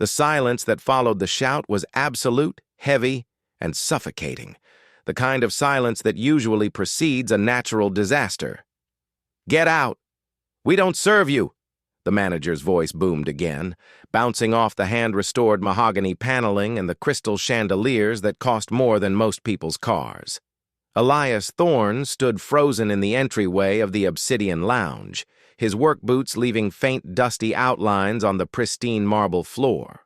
The silence that followed the shout was absolute, heavy, and suffocating, the kind of silence that usually precedes a natural disaster. "Get out! We don't serve you!" The manager's voice boomed again, bouncing off the hand-restored mahogany paneling and the crystal chandeliers that cost more than most people's cars. Elias Thorne stood frozen in the entryway of the Obsidian Lounge, his work boots leaving faint dusty outlines on the pristine marble floor.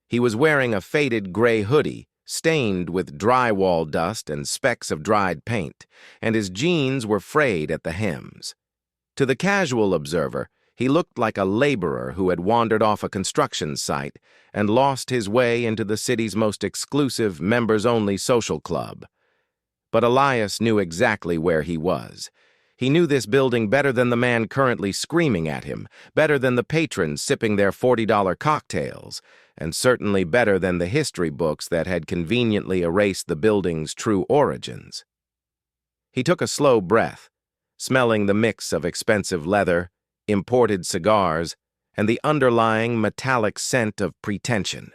He was wearing a faded gray hoodie, stained with drywall dust and specks of dried paint, and his jeans were frayed at the hems. To the casual observer, he looked like a laborer who had wandered off a construction site and lost his way into the city's most exclusive, members-only social club. But Elias knew exactly where he was. He knew this building better than the man currently screaming at him, better than the patrons sipping their $40 cocktails, and certainly better than the history books that had conveniently erased the building's true origins. He took a slow breath, smelling the mix of expensive leather, imported cigars, and the underlying metallic scent of pretension.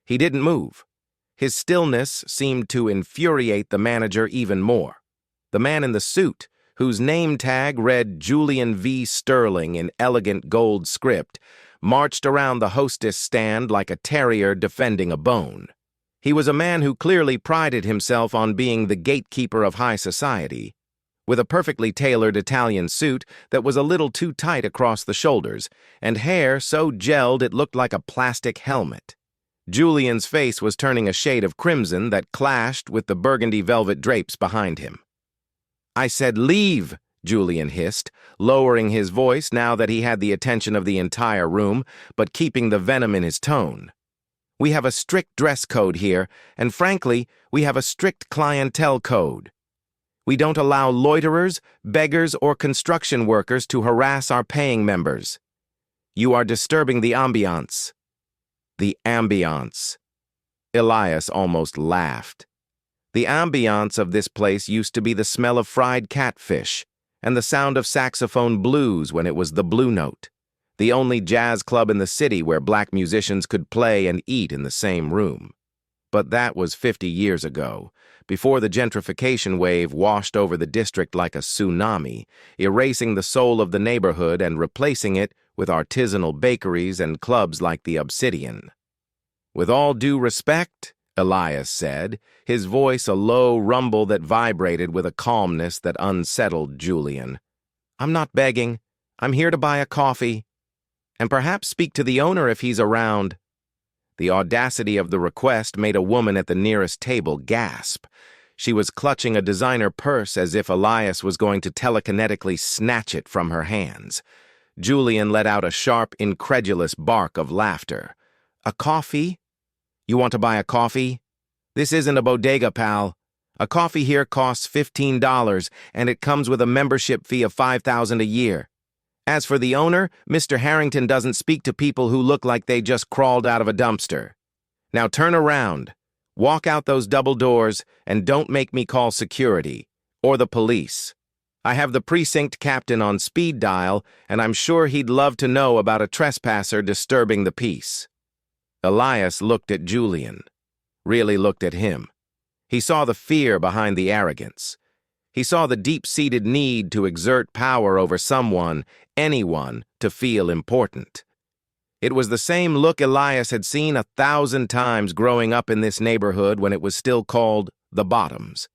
He didn't move. His stillness seemed to infuriate the manager even more. The man in the suit, whose name tag read Julian V. Sterling in elegant gold script, marched around the hostess stand like a terrier defending a bone. He was a man who clearly prided himself on being the gatekeeper of high society, with a perfectly tailored Italian suit that was a little too tight across the shoulders, and hair so gelled it looked like a plastic helmet. Julian's face was turning a shade of crimson that clashed with the burgundy velvet drapes behind him. "I said leave," Julian hissed, lowering his voice now that he had the attention of the entire room, but keeping the venom in his tone. "We have a strict dress code here, and frankly, we have a strict clientele code. We don't allow loiterers, beggars, or construction workers to harass our paying members. You are disturbing the ambiance." The ambiance. Elias almost laughed. The ambiance of this place used to be the smell of fried catfish and the sound of saxophone blues when it was the Blue Note, the only jazz club in the city where black musicians could play and eat in the same room. But that was 50 years ago, before the gentrification wave washed over the district like a tsunami, erasing the soul of the neighborhood and replacing it with artisanal bakeries and clubs like the Obsidian. "With all due respect," Elias said, his voice a low rumble that vibrated with a calmness that unsettled Julian. "I'm not begging. I'm here to buy a coffee. And perhaps speak to the owner if he's around." The audacity of the request made a woman at the nearest table gasp. She was clutching a designer purse as if Elias was going to telekinetically snatch it from her hands. Julian let out a sharp, incredulous bark of laughter. "A coffee? You want to buy a coffee? This isn't a bodega, pal. A coffee here costs $15, and it comes with a membership fee of $5,000 a year. As for the owner, Mr. Harrington doesn't speak to people who look like they just crawled out of a dumpster. Now turn around, walk out those double doors, and don't make me call security, or the police. I have the precinct captain on speed dial, and I'm sure he'd love to know about a trespasser disturbing the peace." Elias looked at Julian, really looked at him. He saw the fear behind the arrogance. He saw the deep-seated need to exert power over someone, anyone, to feel important. It was the same look Elias had seen 1,000 times growing up in this neighborhood when it was still called the Bottoms.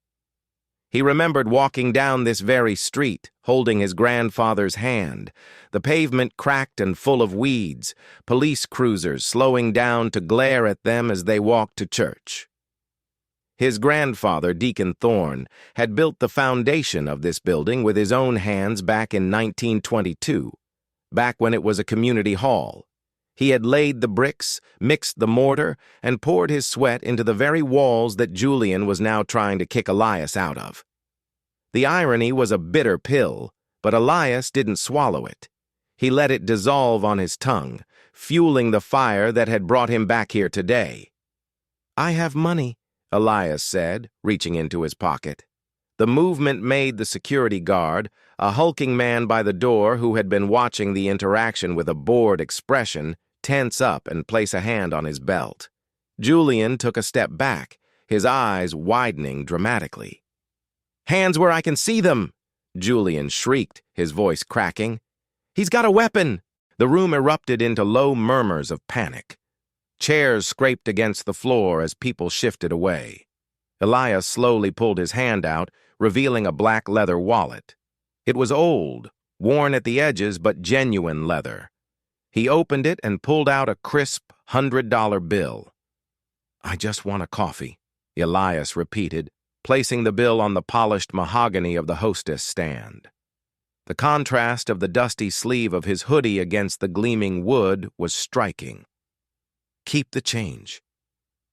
He remembered walking down this very street, holding his grandfather's hand, the pavement cracked and full of weeds, police cruisers slowing down to glare at them as they walked to church. His grandfather, Deacon Thorne, had built the foundation of this building with his own hands back in 1922, back when it was a community hall. He had laid the bricks, mixed the mortar, and poured his sweat into the very walls that Julian was now trying to kick Elias out of. The irony was a bitter pill, but Elias didn't swallow it. He let it dissolve on his tongue, fueling the fire that had brought him back here today. "I have money," Elias said, reaching into his pocket. The movement made the security guard, a hulking man by the door who had been watching the interaction with a bored expression, tense up and place a hand on his belt. Julian took a step back, his eyes widening dramatically. "Hands where I can see them!" Julian shrieked, his voice cracking. "He's got a weapon!" The room erupted into low murmurs of panic. Chairs scraped against the floor as people shifted away. Elias slowly pulled his hand out, revealing a black leather wallet. It was old, worn at the edges, but genuine leather. He opened it and pulled out a crisp $100 bill. "I just want a coffee," Elias repeated, placing the bill on the polished mahogany of the hostess stand. The contrast of the dusty sleeve of his hoodie against the gleaming wood was striking. "Keep the change."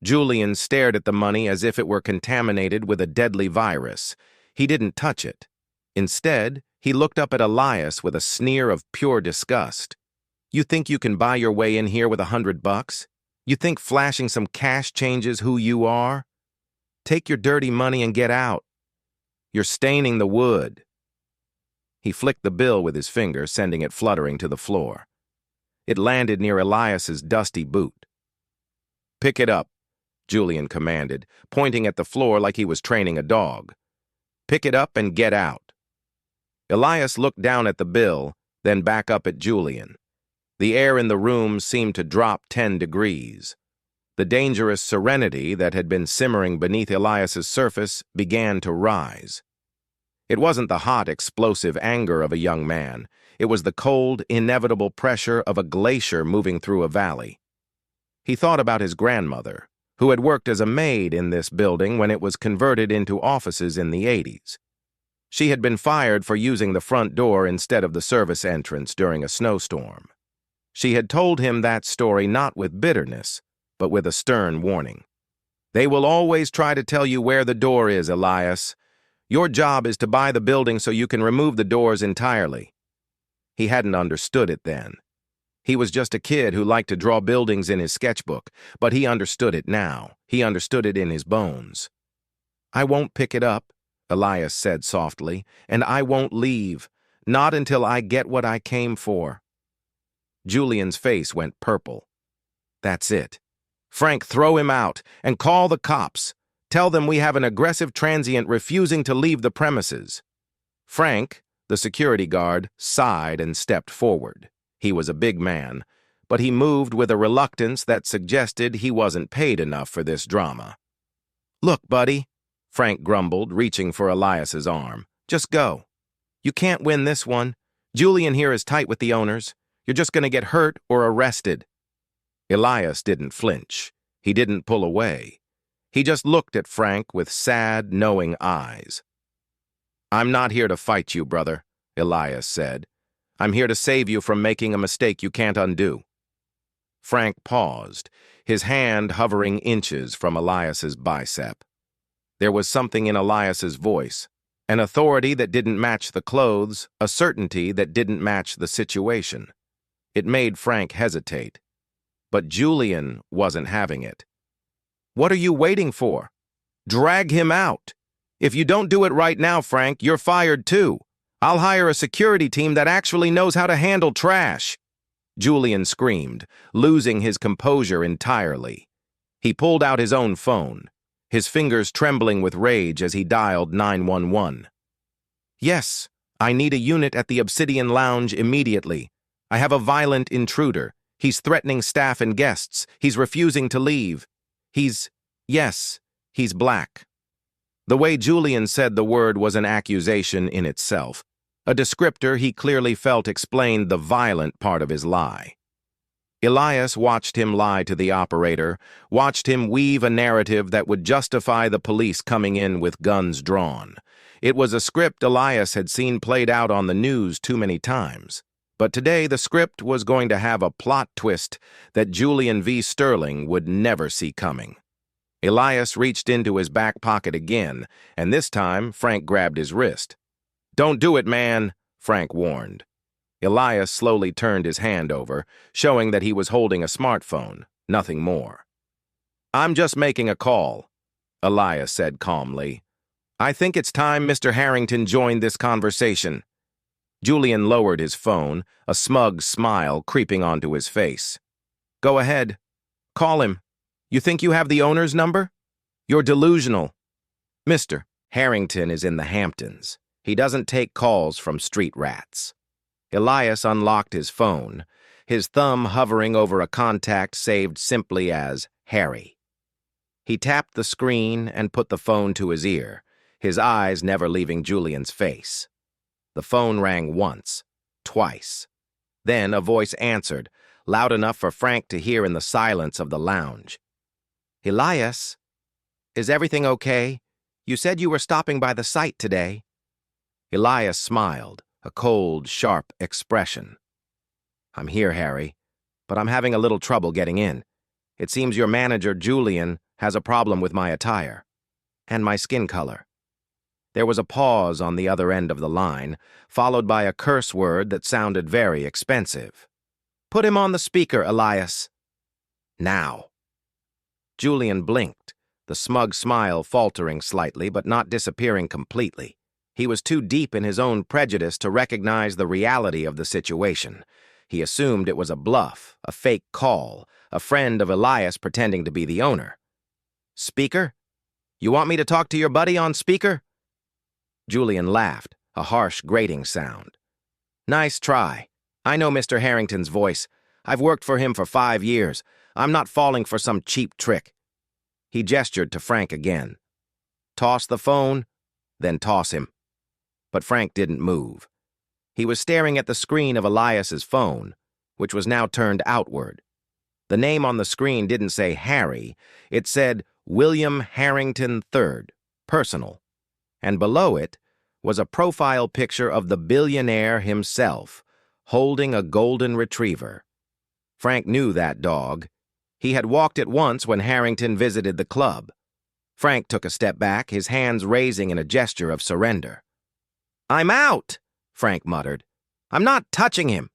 Julian stared at the money as if it were contaminated with a deadly virus. He didn't touch it. Instead, he looked up at Elias with a sneer of pure disgust. "You think you can buy your way in here with $100? You think flashing some cash changes who you are? Take your dirty money and get out. You're staining the wood." He flicked the bill with his finger, sending it fluttering to the floor. It landed near Elias's dusty boot. "Pick it up," Julian commanded, pointing at the floor like he was training a dog. "Pick it up and get out." Elias looked down at the bill, then back up at Julian. The air in the room seemed to drop 10 degrees. The dangerous serenity that had been simmering beneath Elias's surface began to rise. It wasn't the hot, explosive anger of a young man. It was the cold, inevitable pressure of a glacier moving through a valley. He thought about his grandmother, who had worked as a maid in this building when it was converted into offices in the 80s. She had been fired for using the front door instead of the service entrance during a snowstorm. She had told him that story not with bitterness, but with a stern warning. "They will always try to tell you where the door is, Elias. Your job is to buy the building so you can remove the doors entirely." He hadn't understood it then. He was just a kid who liked to draw buildings in his sketchbook, but he understood it now. He understood it in his bones. "I won't pick it up," Elias said softly, "and I won't leave, not until I get what I came for." Julian's face went purple. "That's it. Frank, throw him out and call the cops. Tell them we have an aggressive transient refusing to leave the premises." Frank, the security guard, sighed and stepped forward. He was a big man, but he moved with a reluctance that suggested he wasn't paid enough for this drama. "Look, buddy," Frank grumbled, reaching for Elias's arm. "Just go. You can't win this one. Julian here is tight with the owners. You're just going to get hurt or arrested." Elias didn't flinch. He didn't pull away. He just looked at Frank with sad, knowing eyes. "I'm not here to fight you, brother," Elias said. "I'm here to save you from making a mistake you can't undo." Frank paused, his hand hovering inches from Elias's bicep. There was something in Elias's voice, an authority that didn't match the clothes, a certainty that didn't match the situation. It made Frank hesitate. But Julian wasn't having it. "What are you waiting for? Drag him out. If you don't do it right now, Frank, you're fired too. I'll hire a security team that actually knows how to handle trash." Julian screamed, losing his composure entirely. He pulled out his own phone, his fingers trembling with rage as he dialed 911. "Yes, I need a unit at the Obsidian Lounge immediately. I have a violent intruder. He's threatening staff and guests. He's refusing to leave. Yes, he's black." The way Julian said the word was an accusation in itself, a descriptor he clearly felt explained the violent part of his lie. Elias watched him lie to the operator, watched him weave a narrative that would justify the police coming in with guns drawn. It was a script Elias had seen played out on the news too many times. But today the script was going to have a plot twist that Julian V. Sterling would never see coming. Elias reached into his back pocket again, and this time Frank grabbed his wrist. "Don't do it, man," Frank warned. Elias slowly turned his hand over, showing that he was holding a smartphone, nothing more. "I'm just making a call," Elias said calmly. "I think it's time Mr. Harrington joined this conversation." Julian lowered his phone, a smug smile creeping onto his face. Go ahead. Call him. You think you have the owner's number? You're delusional. Mr. Harrington is in the Hamptons. He doesn't take calls from street rats. Elias unlocked his phone, his thumb hovering over a contact saved simply as Harry. He tapped the screen and put the phone to his ear, his eyes never leaving Julian's face. The phone rang once, twice. Then a voice answered, loud enough for Frank to hear in the silence of the lounge. Elias, is everything okay? You said you were stopping by the site today. Elias smiled, a cold, sharp expression. I'm here, Harry, but I'm having a little trouble getting in. It seems your manager, Julian, has a problem with my attire and my skin color. There was a pause on the other end of the line, followed by a curse word that sounded very expensive. Put him on the speaker, Elias. Now. Julian blinked, the smug smile faltering slightly but not disappearing completely. He was too deep in his own prejudice to recognize the reality of the situation. He assumed it was a bluff, a fake call, a friend of Elias pretending to be the owner. Speaker? You want me to talk to your buddy on speaker? Julian laughed, a harsh, grating sound. Nice try. I know Mr. Harrington's voice. I've worked for him for 5 years. I'm not falling for some cheap trick. He gestured to Frank again. Toss the phone, then toss him. But Frank didn't move. He was staring at the screen of Elias's phone, which was now turned outward. The name on the screen didn't say Harry. It said William Harrington III, personal. And below it was a profile picture of the billionaire himself, holding a golden retriever. Frank knew that dog. He had walked it once when Harrington visited the club. Frank took a step back, his hands raising in a gesture of surrender. I'm out, Frank muttered. I'm not touching him.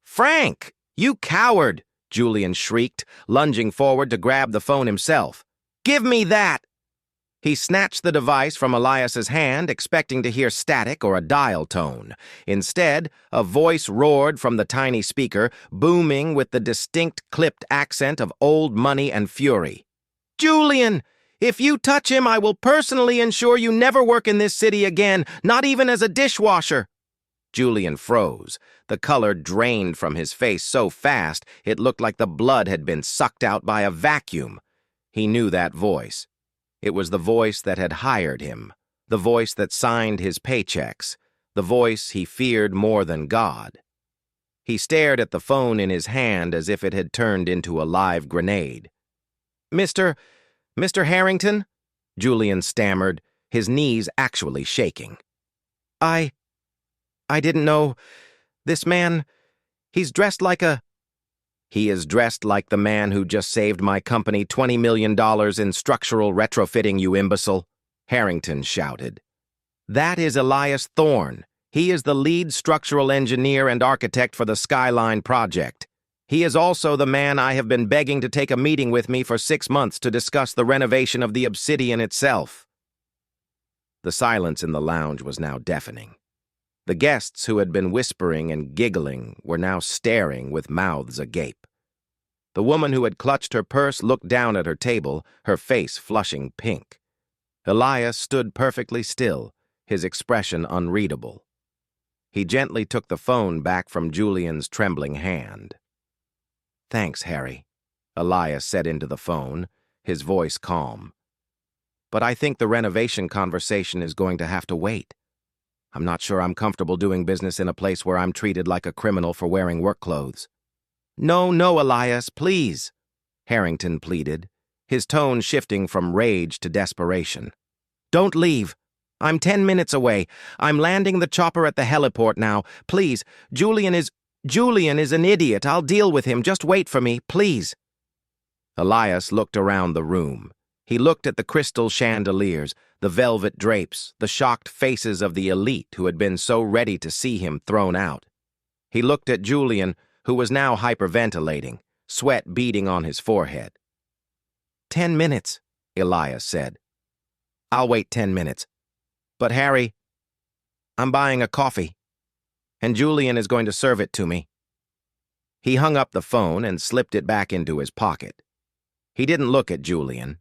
Frank, you coward, Julian shrieked, lunging forward to grab the phone himself. Give me that! He snatched the device from Elias's hand, expecting to hear static or a dial tone. Instead, a voice roared from the tiny speaker, booming with the distinct clipped accent of old money and fury. Julian! If you touch him, I will personally ensure you never work in this city again, not even as a dishwasher. Julian froze. The color drained from his face so fast it looked like the blood had been sucked out by a vacuum. He knew that voice. It was the voice that had hired him, the voice that signed his paychecks, the voice he feared more than God. He stared at the phone in his hand as if it had turned into a live grenade. Mr. Harrington? Julian stammered, his knees actually shaking. I didn't know. This man, he's dressed like a... He is dressed like the man who just saved my company $20 million in structural retrofitting, you imbecile, Harrington shouted. That is Elias Thorne. He is the lead structural engineer and architect for the Skyline project. He is also the man I have been begging to take a meeting with me for 6 months to discuss the renovation of the Obsidian itself. The silence in the lounge was now deafening. The guests who had been whispering and giggling were now staring with mouths agape. The woman who had clutched her purse looked down at her table, her face flushing pink. Elias stood perfectly still, his expression unreadable. He gently took the phone back from Julian's trembling hand. Thanks, Harry, Elias said into the phone, his voice calm. But I think the renovation conversation is going to have to wait. I'm not sure I'm comfortable doing business in a place where I'm treated like a criminal for wearing work clothes. No, Elias, please, Harrington pleaded, his tone shifting from rage to desperation. Don't leave. I'm 10 minutes away. I'm landing the chopper at the heliport now. Please, Julian is an idiot. I'll deal with him. Just wait for me, please. Elias looked around the room. He looked at the crystal chandeliers, the velvet drapes, the shocked faces of the elite who had been so ready to see him thrown out. He looked at Julian, who was now hyperventilating, sweat beading on his forehead. 10 minutes, Elias said. I'll wait 10 minutes. But Harry, I'm buying a coffee, and Julian is going to serve it to me. He hung up the phone and slipped it back into his pocket. He didn't look at Julian.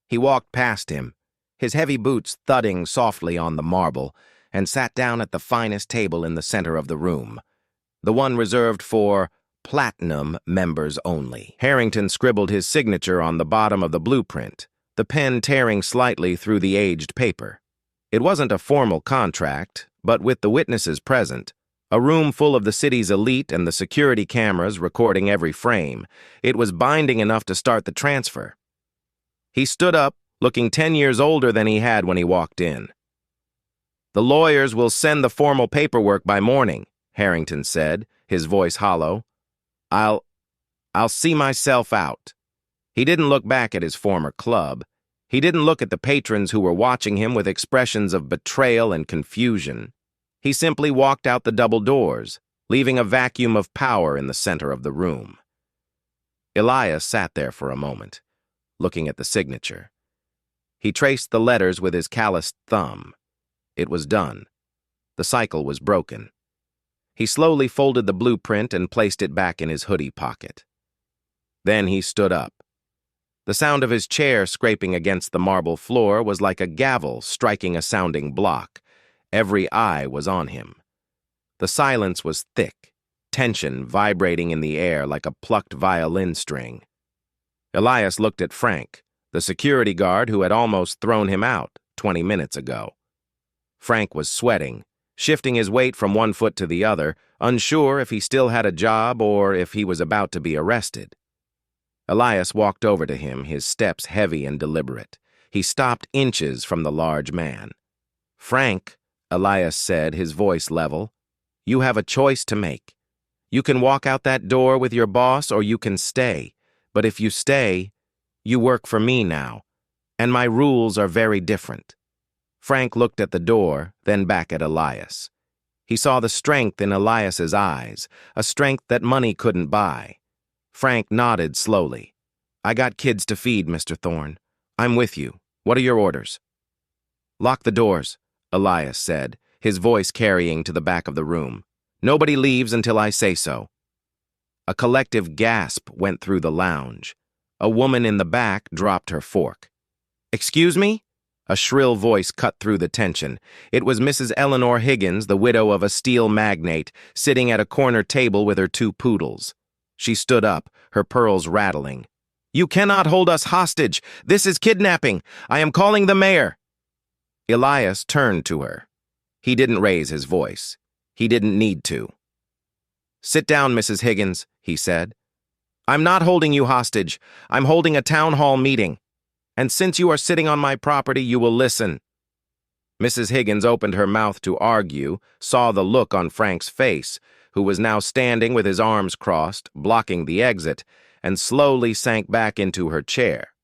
He walked past him, his heavy boots thudding softly on the marble, and sat down at the finest table in the center of the room, the one reserved for Platinum members only. Harrington scribbled his signature on the bottom of the blueprint, the pen tearing slightly through the aged paper. It wasn't a formal contract, but with the witnesses present, a room full of the city's elite and the security cameras recording every frame, it was binding enough to start the transfer. He stood up, looking 10 years older than he had when he walked in. "The lawyers will send the formal paperwork by morning," Harrington said, his voice hollow. I'll see myself out." He didn't look back at his former club. He didn't look at the patrons who were watching him with expressions of betrayal and confusion. He simply walked out the double doors, leaving a vacuum of power in the center of the room. Elias sat there for a moment, looking at the signature. He traced the letters with his calloused thumb. It was done. The cycle was broken. He slowly folded the blueprint and placed it back in his hoodie pocket. Then he stood up. The sound of his chair scraping against the marble floor was like a gavel striking a sounding block. Every eye was on him. The silence was thick, tension vibrating in the air like a plucked violin string. Elias looked at Frank, the security guard who had almost thrown him out 20 minutes ago. Frank was sweating, shifting his weight from one foot to the other, unsure if he still had a job or if he was about to be arrested. Elias walked over to him, his steps heavy and deliberate. He stopped inches from the large man. "Frank," Elias said, his voice level, "you have a choice to make. You can walk out that door with your boss or you can stay. But if you stay, you work for me now, and my rules are very different." Frank looked at the door, then back at Elias. He saw the strength in Elias's eyes, a strength that money couldn't buy. Frank nodded slowly. "I got kids to feed, Mr. Thorne. I'm with you. What are your orders?" "Lock the doors," Elias said, his voice carrying to the back of the room. "Nobody leaves until I say so." A collective gasp went through the lounge. A woman in the back dropped her fork. "Excuse me?" A shrill voice cut through the tension. It was Mrs. Eleanor Higgins, the widow of a steel magnate, sitting at a corner table with her 2 poodles. She stood up, her pearls rattling. "You cannot hold us hostage. This is kidnapping. I am calling the mayor." Elias turned to her. He didn't raise his voice. He didn't need to. "Sit down, Mrs. Higgins," he said. "I'm not holding you hostage. I'm holding a town hall meeting. And since you are sitting on my property, you will listen." Mrs. Higgins opened her mouth to argue, saw the look on Frank's face, who was now standing with his arms crossed, blocking the exit, and slowly sank back into her chair.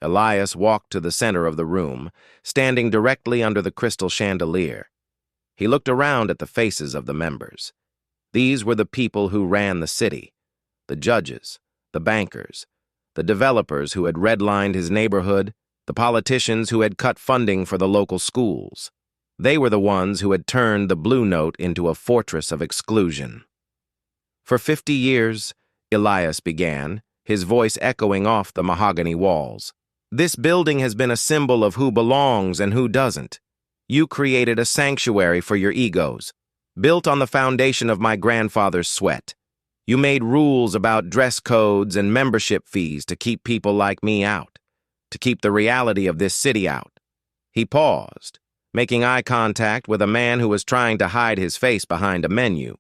Elias walked to the center of the room, standing directly under the crystal chandelier. He looked around at the faces of the members. These were the people who ran the city, the judges, the bankers, the developers who had redlined his neighborhood, the politicians who had cut funding for the local schools. They were the ones who had turned the Blue Note into a fortress of exclusion. "For 50 years, Elias began, his voice echoing off the mahogany walls, "this building has been a symbol of who belongs and who doesn't. You created a sanctuary for your egos, built on the foundation of my grandfather's sweat. You made rules about dress codes and membership fees to keep people like me out, to keep the reality of this city out." He paused, making eye contact with a man who was trying to hide his face behind a menu.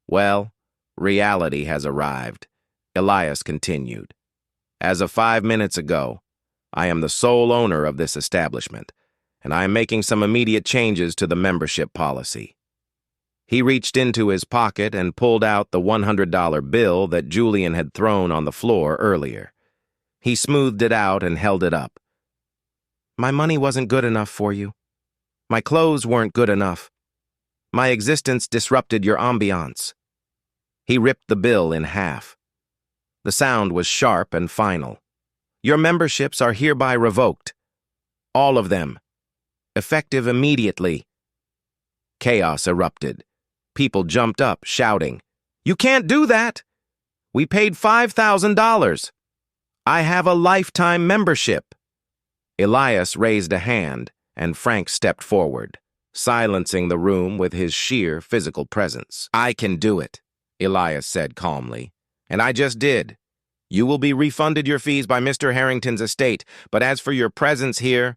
"Well, reality has arrived," Elias continued. "As of 5 minutes ago, I am the sole owner of this establishment, and I am making some immediate changes to the membership policy." He reached into his pocket and pulled out the $100 bill that Julian had thrown on the floor earlier. He smoothed it out and held it up. "My money wasn't good enough for you. My clothes weren't good enough. My existence disrupted your ambiance." He ripped the bill in half. The sound was sharp and final. "Your memberships are hereby revoked. All of them. Effective immediately." Chaos erupted. People jumped up, shouting, "You can't do that! We paid $5,000. I have a lifetime membership. Elias raised a hand, and Frank stepped forward, silencing the room with his sheer physical presence. I can do it, Elias said calmly. And I just did. You will be refunded your fees by Mr. Harrington's estate, but as for your presence here,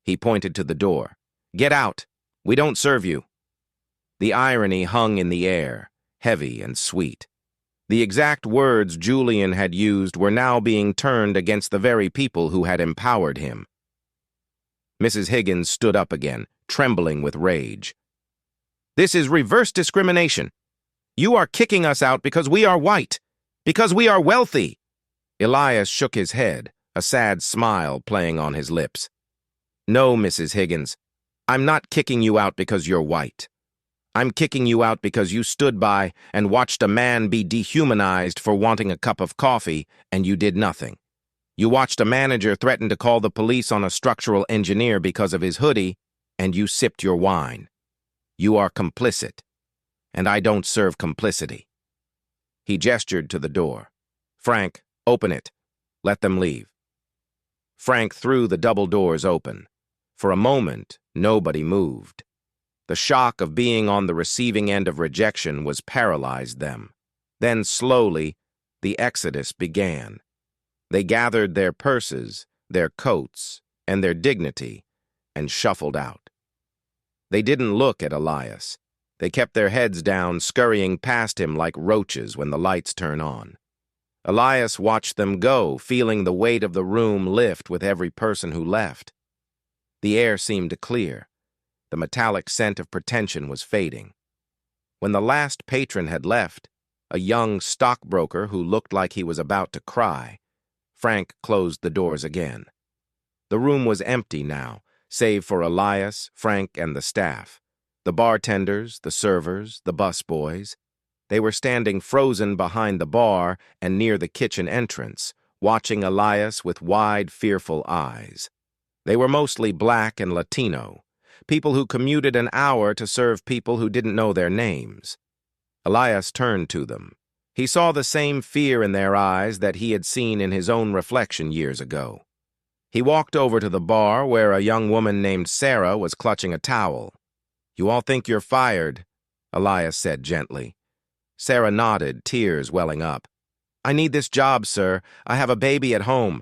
he pointed to the door. Get out. We don't serve you. The irony hung in the air, heavy and sweet. The exact words Julian had used were now being turned against the very people who had empowered him. Mrs. Higgins stood up again, trembling with rage. This is reverse discrimination. You are kicking us out because we are white, because we are wealthy. Elias shook his head, a sad smile playing on his lips. No, Mrs. Higgins, I'm not kicking you out because you're white. I'm kicking you out because you stood by and watched a man be dehumanized for wanting a cup of coffee, and you did nothing. You watched a manager threaten to call the police on a structural engineer because of his hoodie, and you sipped your wine. You are complicit, and I don't serve complicity. He gestured to the door. Frank, open it. Let them leave. Frank threw the double doors open. For a moment, nobody moved. The shock of being on the receiving end of rejection was paralyzed them. Then slowly, the exodus began. They gathered their purses, their coats, and their dignity, and shuffled out. They didn't look at Elias. They kept their heads down, scurrying past him like roaches when the lights turn on. Elias watched them go, feeling the weight of the room lift with every person who left. The air seemed to clear. The metallic scent of pretension was fading. When the last patron had left, a young stockbroker who looked like he was about to cry, Frank closed the doors again. The room was empty now, save for Elias, Frank, and the staff. The bartenders, the servers, the busboys. They were standing frozen behind the bar and near the kitchen entrance, watching Elias with wide, fearful eyes. They were mostly black and Latino, people who commuted an hour to serve people who didn't know their names. Elias turned to them. He saw the same fear in their eyes that he had seen in his own reflection years ago. He walked over to the bar where a young woman named Sarah was clutching a towel. You all think you're fired, Elias said gently. Sarah nodded, tears welling up. I need this job, sir. I have a baby at home.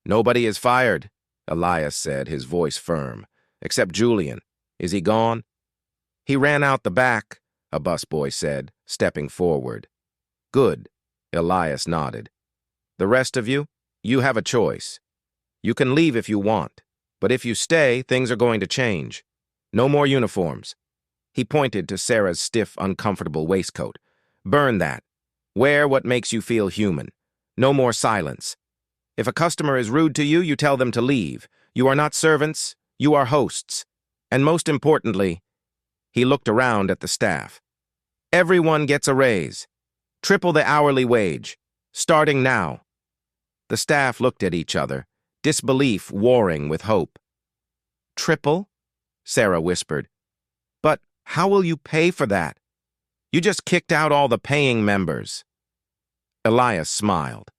Nobody is fired, Elias said, his voice firm. Except Julian. Is he gone? He ran out the back, a busboy said, stepping forward. Good, Elias nodded. The rest of you, you have a choice. You can leave if you want, but if you stay, things are going to change. No more uniforms. He pointed to Sarah's stiff, uncomfortable waistcoat. Burn that. Wear what makes you feel human. No more silence. If a customer is rude to you, you tell them to leave. You are not servants, you are hosts. And most importantly, he looked around at the staff. Everyone gets a raise. Triple the hourly wage. Starting now. The staff looked at each other, disbelief warring with hope. Triple? Sarah whispered. But how will you pay for that? You just kicked out all the paying members. Elias smiled.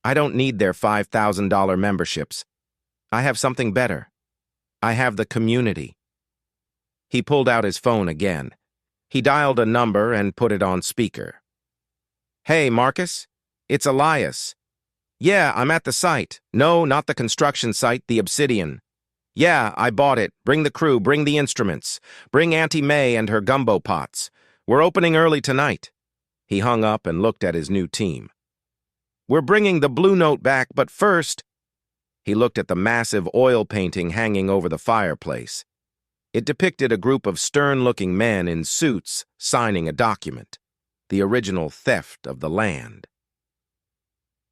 I don't need their $5,000 memberships. I have something better. I have the community. He pulled out his phone again. He dialed a number and put it on speaker. Hey, Marcus? It's Elias. Yeah, I'm at the site. No, not the construction site, the Obsidian. Yeah, I bought it. Bring the crew, bring the instruments. Bring Auntie May and her gumbo pots. We're opening early tonight. He hung up and looked at his new team. We're bringing the Blue Note back, but first... He looked at the massive oil painting hanging over the fireplace. It depicted a group of stern-looking men in suits signing a document, the original theft of the land.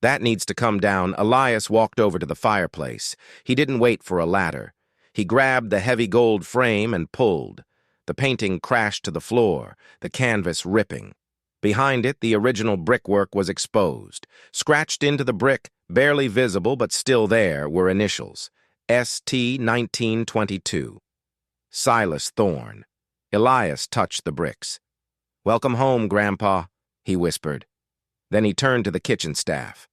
That needs to come down. Elias walked over to the fireplace. He didn't wait for a ladder. He grabbed the heavy gold frame and pulled. The painting crashed to the floor, the canvas ripping. Behind it, the original brickwork was exposed. Scratched into the brick, barely visible but still there, were initials. ST 1922. Silas Thorne. Elias touched the bricks. Welcome home, Grandpa, he whispered. Then he turned to the kitchen staff.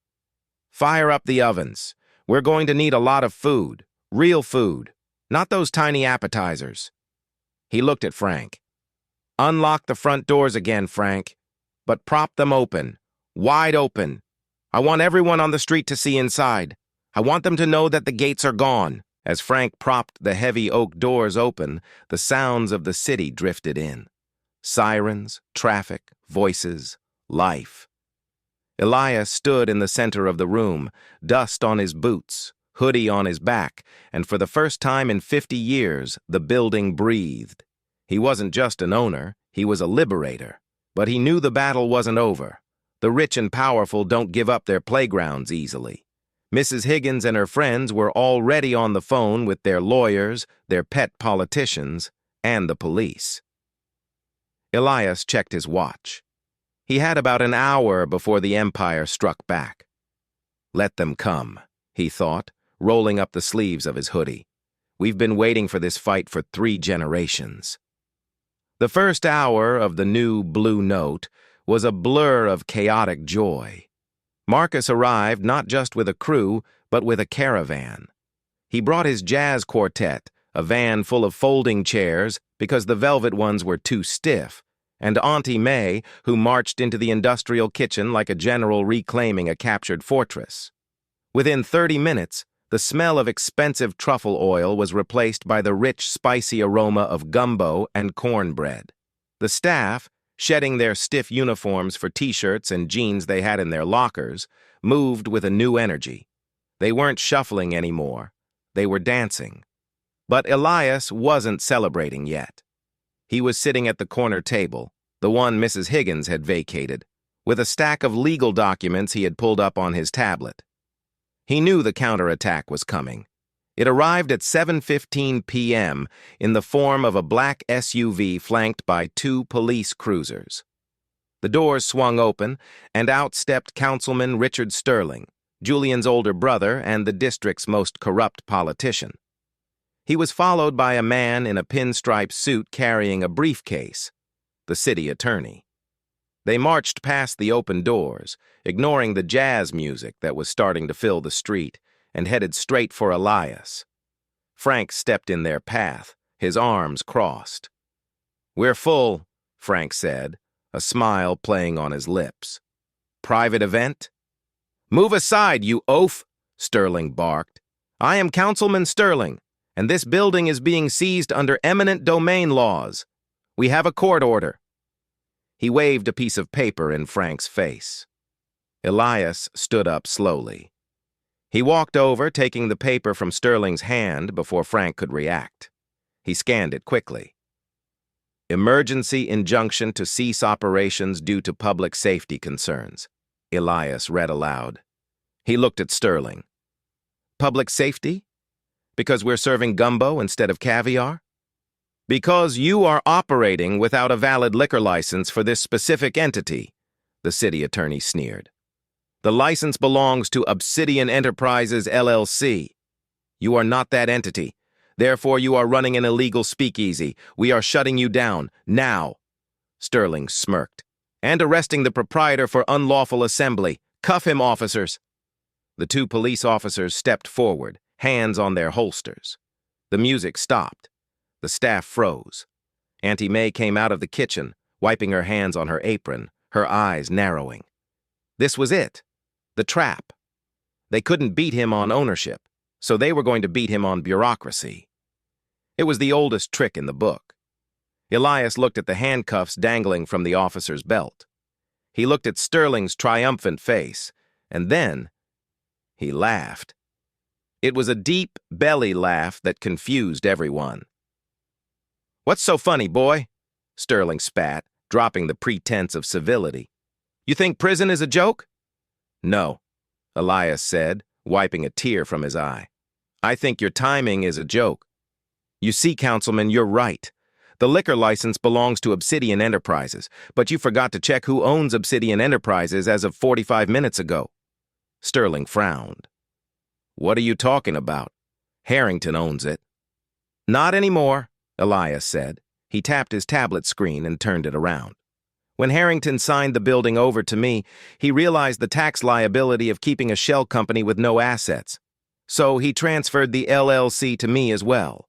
"Fire up the ovens. We're going to need a lot of food. Real food. Not those tiny appetizers." He looked at Frank. "Unlock the front doors again, Frank. But prop them open. Wide open. I want everyone on the street to see inside. I want them to know that the gates are gone." As Frank propped the heavy oak doors open, the sounds of the city drifted in. Sirens, traffic, voices, life. Elias stood in the center of the room, dust on his boots, hoodie on his back, and for the first time in 50 years, the building breathed. He wasn't just an owner, he was a liberator. But he knew the battle wasn't over. The rich and powerful don't give up their playgrounds easily. Mrs. Higgins and her friends were already on the phone with their lawyers, their pet politicians, and the police. Elias checked his watch. He had about an hour before the Empire struck back. "Let them come," he thought, rolling up the sleeves of his hoodie. "We've been waiting for this fight for 3 generations." The first hour of the new Blue Note was a blur of chaotic joy. Marcus arrived not just with a crew, but with a caravan. He brought his jazz quartet, a van full of folding chairs because the velvet ones were too stiff, and Auntie May, who marched into the industrial kitchen like a general reclaiming a captured fortress. Within 30 minutes, the smell of expensive truffle oil was replaced by the rich, spicy aroma of gumbo and cornbread. The staff, shedding their stiff uniforms for t-shirts and jeans they had in their lockers, moved with a new energy. They weren't shuffling anymore. They were dancing. But Elias wasn't celebrating yet. He was sitting at the corner table, the one Mrs. Higgins had vacated, with a stack of legal documents he had pulled up on his tablet. He knew the counterattack was coming. It arrived at 7:15 p.m. in the form of a black SUV flanked by 2 police cruisers. The doors swung open, and out stepped Councilman Richard Sterling, Julian's older brother and the district's most corrupt politician. He was followed by a man in a pinstripe suit carrying a briefcase, the city attorney. They marched past the open doors, ignoring the jazz music that was starting to fill the street, and headed straight for Elias. Frank stepped in their path, his arms crossed. "We're full," Frank said, a smile playing on his lips. "Private event?" "Move aside, you oaf," Sterling barked. "I am Councilman Sterling, and this building is being seized under eminent domain laws. We have a court order." He waved a piece of paper in Frank's face. Elias stood up slowly. He walked over, taking the paper from Sterling's hand before Frank could react. He scanned it quickly. "Emergency injunction to cease operations due to public safety concerns," Elias read aloud. He looked at Sterling. "Public safety? Because we're serving gumbo instead of caviar?" "Because you are operating without a valid liquor license for this specific entity," the city attorney sneered. "The license belongs to Obsidian Enterprises, LLC. You are not that entity. Therefore, you are running an illegal speakeasy. We are shutting you down, now." Sterling smirked. "And arresting the proprietor for unlawful assembly. Cuff him, officers." The 2 police officers stepped forward, hands on their holsters. The music stopped. The staff froze. Auntie May came out of the kitchen, wiping her hands on her apron, her eyes narrowing. This was it. The trap. They couldn't beat him on ownership, so they were going to beat him on bureaucracy. It was the oldest trick in the book. Elias looked at the handcuffs dangling from the officer's belt. He looked at Sterling's triumphant face, and then he laughed. It was a deep belly laugh that confused everyone. "What's so funny, boy?" Sterling spat, dropping the pretense of civility. "You think prison is a joke?" "No," Elias said, wiping a tear from his eye. "I think your timing is a joke. You see, Councilman, you're right. The liquor license belongs to Obsidian Enterprises, but you forgot to check who owns Obsidian Enterprises as of 45 minutes ago." Sterling frowned. "What are you talking about? Harrington owns it." "Not anymore," Elias said. He tapped his tablet screen and turned it around. When Harrington signed the building over to me, he realized the tax liability of keeping a shell company with no assets. So he transferred the LLC to me as well.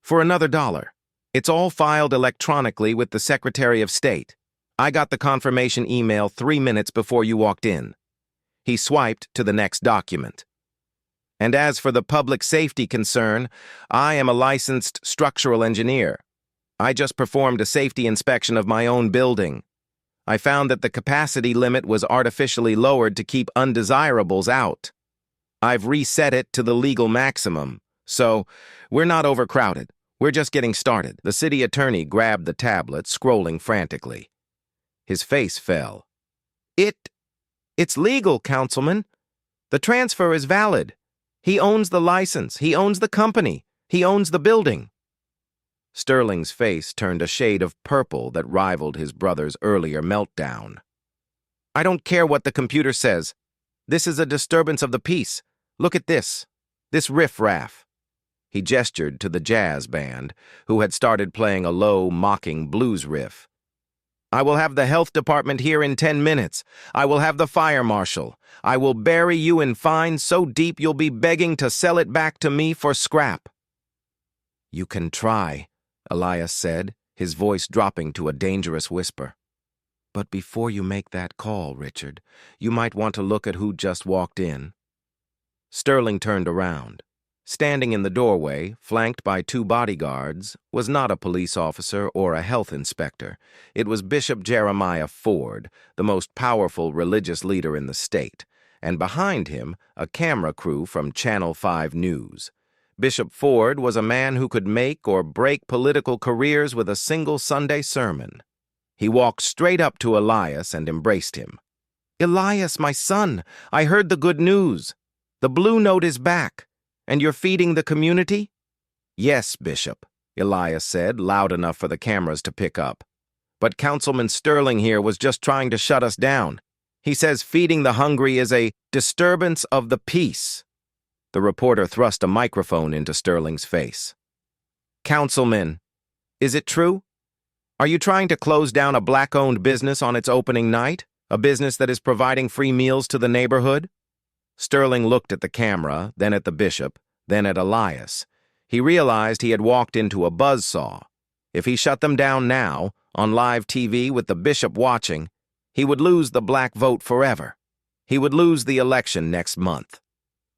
For another $1. It's all filed electronically with the Secretary of State. I got the confirmation email 3 minutes before you walked in. He swiped to the next document. And as for the public safety concern, I am a licensed structural engineer. I just performed a safety inspection of my own building. I found that the capacity limit was artificially lowered to keep undesirables out. I've reset it to the legal maximum, so we're not overcrowded. We're just getting started. The city attorney grabbed the tablet, scrolling frantically. His face fell. It's legal, Councilman. The transfer is valid. He owns the license. He owns the company. He owns the building. Sterling's face turned a shade of purple that rivaled his brother's earlier meltdown. I don't care what the computer says. This is a disturbance of the peace. Look at this riff-raff. He gestured to the jazz band, who had started playing a low, mocking blues riff. I will have the health department here in 10 minutes. I will have the fire marshal. I will bury you in fines so deep you'll be begging to sell it back to me for scrap. You can try, Elias said, his voice dropping to a dangerous whisper. But before you make that call, Richard, you might want to look at who just walked in. Sterling turned around. Standing in the doorway, flanked by 2 bodyguards, was not a police officer or a health inspector. It was Bishop Jeremiah Ford, the most powerful religious leader in the state, and behind him, a camera crew from Channel 5 News. Bishop Ford was a man who could make or break political careers with a single Sunday sermon. He walked straight up to Elias and embraced him. Elias, my son, I heard the good news. The Blue Note is back. And you're feeding the community? Yes, Bishop, Elias said, loud enough for the cameras to pick up. But Councilman Sterling here was just trying to shut us down. He says feeding the hungry is a disturbance of the peace. The reporter thrust a microphone into Sterling's face. Councilman, is it true? Are you trying to close down a black-owned business on its opening night? A business that is providing free meals to the neighborhood? Sterling looked at the camera, then at the bishop, then at Elias. He realized he had walked into a buzzsaw. If he shut them down now, on live TV with the bishop watching, he would lose the black vote forever. He would lose the election next month.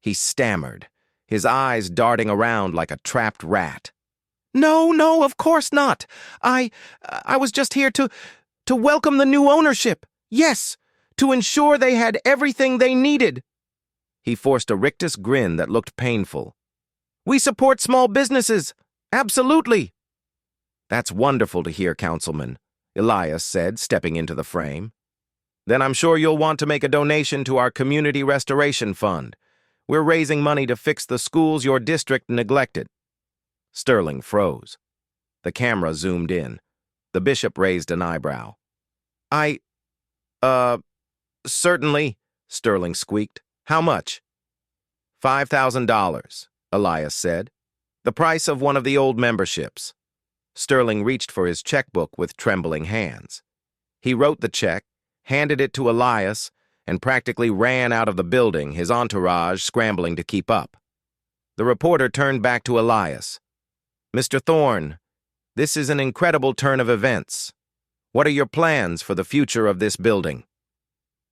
He stammered, his eyes darting around like a trapped rat. No, of course not. I was just here to welcome the new ownership. Yes, to ensure they had everything they needed. He forced a rictus grin that looked painful. We support small businesses. Absolutely. That's wonderful to hear, Councilman, Elias said, stepping into the frame. Then I'm sure you'll want to make a donation to our Community Restoration Fund. We're raising money to fix the schools your district neglected. Sterling froze. The camera zoomed in. The bishop raised an eyebrow. Certainly, Sterling squeaked. How much? $5,000, Elias said. The price of one of the old memberships. Sterling reached for his checkbook with trembling hands. He wrote the check, handed it to Elias, and practically ran out of the building, his entourage scrambling to keep up. The reporter turned back to Elias. Mr. Thorne, this is an incredible turn of events. What are your plans for the future of this building?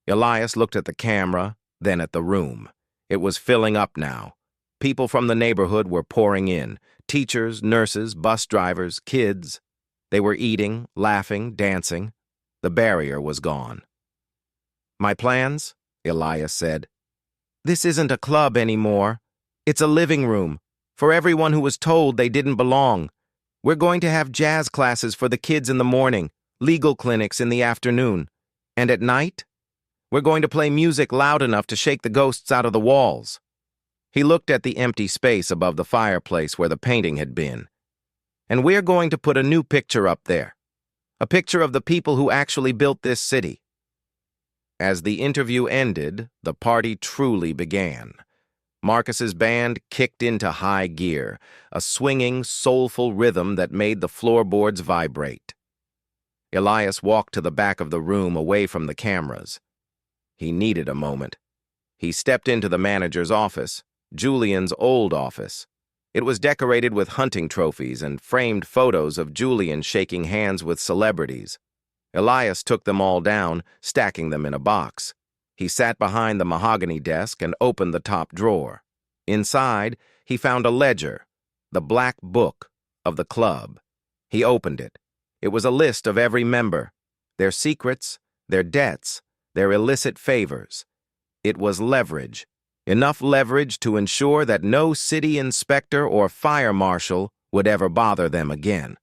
Elias looked at the camera, then at the room. It was filling up now. People from the neighborhood were pouring in. Teachers, nurses, bus drivers, kids. They were eating, laughing, dancing. The barrier was gone. My plans? Elias said. This isn't a club anymore. It's a living room for everyone who was told they didn't belong. We're going to have jazz classes for the kids in the morning, legal clinics in the afternoon. And at night? We're going to play music loud enough to shake the ghosts out of the walls. He looked at the empty space above the fireplace where the painting had been. And we're going to put a new picture up there. A picture of the people who actually built this city. As the interview ended, the party truly began. Marcus's band kicked into high gear, a swinging, soulful rhythm that made the floorboards vibrate. Elias walked to the back of the room away from the cameras. He needed a moment. He stepped into the manager's office, Julian's old office. It was decorated with hunting trophies and framed photos of Julian shaking hands with celebrities. Elias took them all down, stacking them in a box. He sat behind the mahogany desk and opened the top drawer. Inside, he found a ledger, the black book of the club. He opened it. It was a list of every member, their secrets, their debts, their illicit favors. It was leverage, enough leverage to ensure that no city inspector or fire marshal would ever bother them again.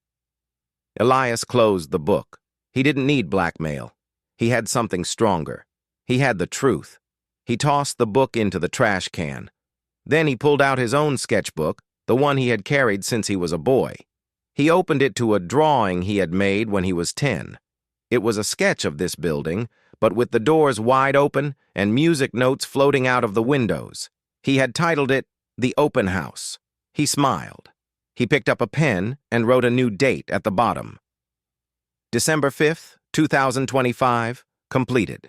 Elias closed the book. He didn't need blackmail. He had something stronger. He had the truth. He tossed the book into the trash can. Then he pulled out his own sketchbook, the one he had carried since he was a boy. He opened it to a drawing he had made when he was 10. It was a sketch of this building, but with the doors wide open and music notes floating out of the windows. He had titled it The Open House. He smiled. He picked up a pen and wrote a new date at the bottom. December 5th, 2025, completed.